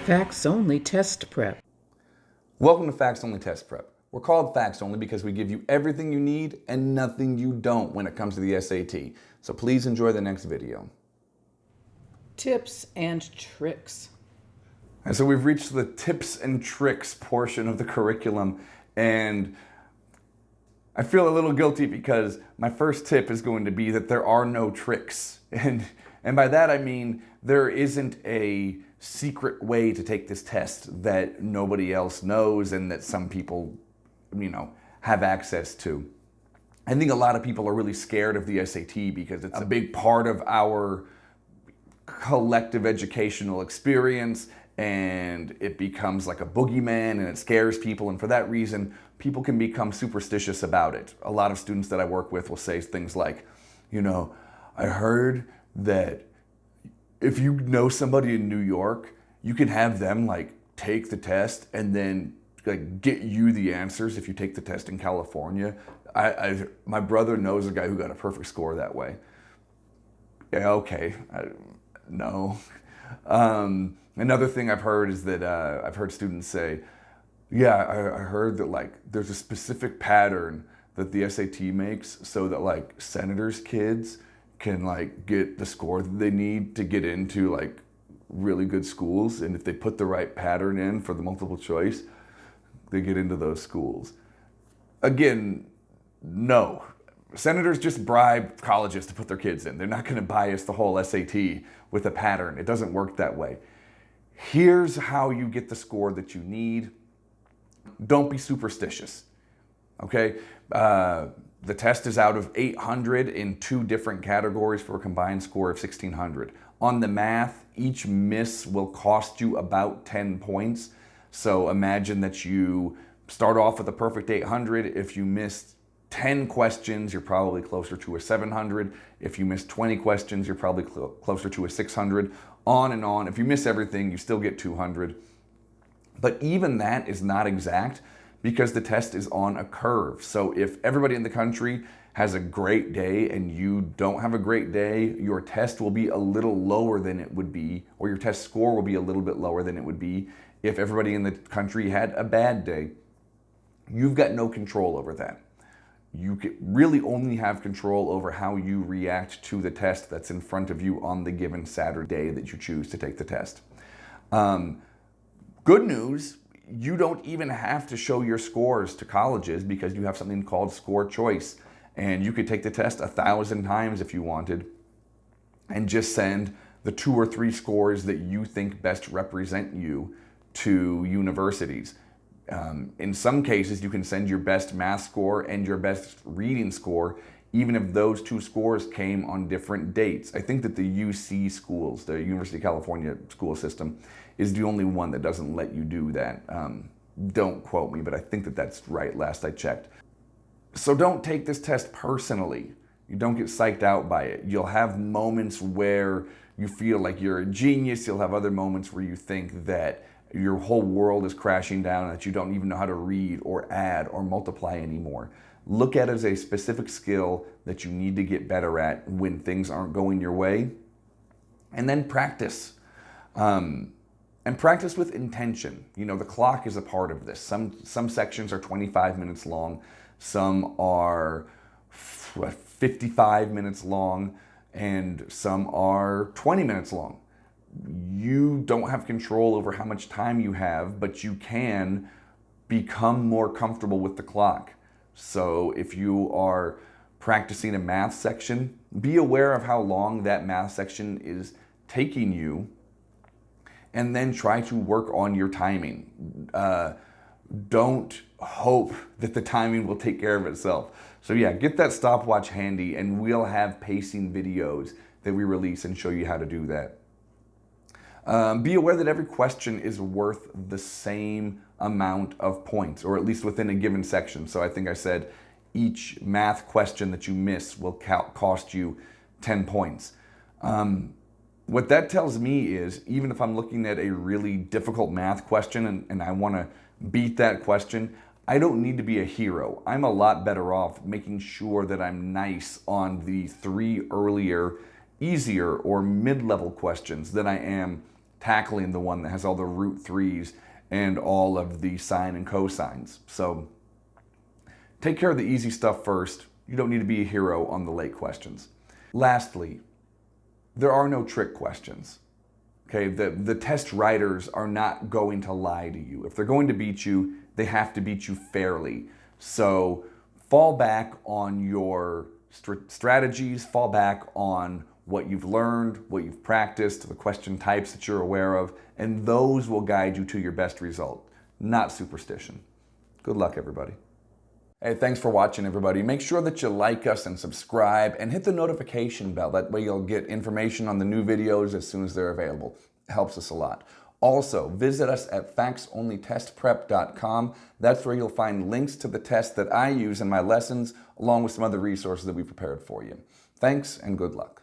Facts Only Test Prep. Welcome to Facts Only Test Prep. We're called Facts Only because we give you everything you need and nothing you don't when it comes to the SAT. So please enjoy the next video. Tips and tricks. And so we've reached the tips and tricks portion of the curriculum, and I feel a little guilty because my first tip is going to be that there are no tricks. And by that I mean there isn't a secret way to take this test that nobody else knows and that some people, have access to. I think a lot of people are really scared of the SAT because it's a big part of our collective educational experience, and it becomes like a boogeyman and it scares people, and for that reason people can become superstitious about it. A lot of students that I work with will say things like, I heard that if you know somebody in New York, you can have them take the test and then get you the answers if you take the test in California. My brother knows a guy who got a perfect score that way. Yeah, okay, no. Another thing I've heard is that I've heard students say, yeah, I heard that there's a specific pattern that the SAT makes so that senators' kids can get the score that they need to get into really good schools, and if they put the right pattern in for the multiple choice, they get into those schools. Again, no. Senators just bribe colleges to put their kids in. They're not going to bias the whole SAT with a pattern. It doesn't work that way. Here's how you get the score that you need. Don't be superstitious, okay? The test is out of 800 in 2 different categories for a combined score of 1,600. On the math, each miss will cost you about 10 points. So imagine that you start off with a perfect 800. If you missed 10 questions, you're probably closer to a 700. If you miss 20 questions, you're probably closer to a 600. On and on. If you miss everything, you still get 200. But even that is not exact because the test is on a curve. So if everybody in the country has a great day and you don't have a great day, your test will be a little lower than it would be, or your test score will be a little bit lower than it would be if everybody in the country had a bad day. You've got no control over that. You really only have control over how you react to the test that's in front of you on the given Saturday that you choose to take the test. Good news, you don't even have to show your scores to colleges because you have something called score choice. And you could take the test 1,000 times if you wanted and just send the 2 or 3 scores that you think best represent you to universities. In some cases, you can send your best math score and your best reading score, even if those 2 scores came on different dates. I think that the UC schools, the University of California school system, is the only one that doesn't let you do that. Don't quote me, but I think that that's right, last I checked. So don't take this test personally. You don't get psyched out by it. You'll have moments where you feel like you're a genius. You'll have other moments where you think that your whole world is crashing down and that you don't even know how to read or add or multiply anymore. Look at it as a specific skill that you need to get better at when things aren't going your way. And then practice. And practice with intention. The clock is a part of this. Some sections are 25 minutes long. Some are 55 minutes long, and some are 20 minutes long. You don't have control over how much time you have, but you can become more comfortable with the clock. So if you are practicing a math section, be aware of how long that math section is taking you, and then try to work on your timing. Don't hope that the timing will take care of itself. So yeah, get that stopwatch handy, and we'll have pacing videos that we release and show you how to do that. Be aware that every question is worth the same amount of points, or at least within a given section. So I think I said each math question that you miss will cost you 10 points. What that tells me is, even if I'm looking at a really difficult math question and I want to beat that question, I don't need to be a hero. I'm a lot better off making sure that I'm nice on the 3 earlier, easier or mid-level questions than I am tackling the one that has all the root threes and all of the sine and cosines. So take care of the easy stuff first. You don't need to be a hero on the late questions. Lastly, there are no trick questions. Okay, the test writers are not going to lie to you. If they're going to beat you, they have to beat you fairly. So fall back on your strategies, fall back on what you've learned, what you've practiced, the question types that you're aware of, and those will guide you to your best result, not superstition. Good luck, everybody. Hey, thanks for watching, everybody. Make sure that you like us and subscribe and hit the notification bell. That way you'll get information on the new videos as soon as they're available. It helps us a lot. Also, visit us at factsonlytestprep.com. That's where you'll find links to the tests that I use in my lessons, along with some other resources that we prepared for you. Thanks and good luck.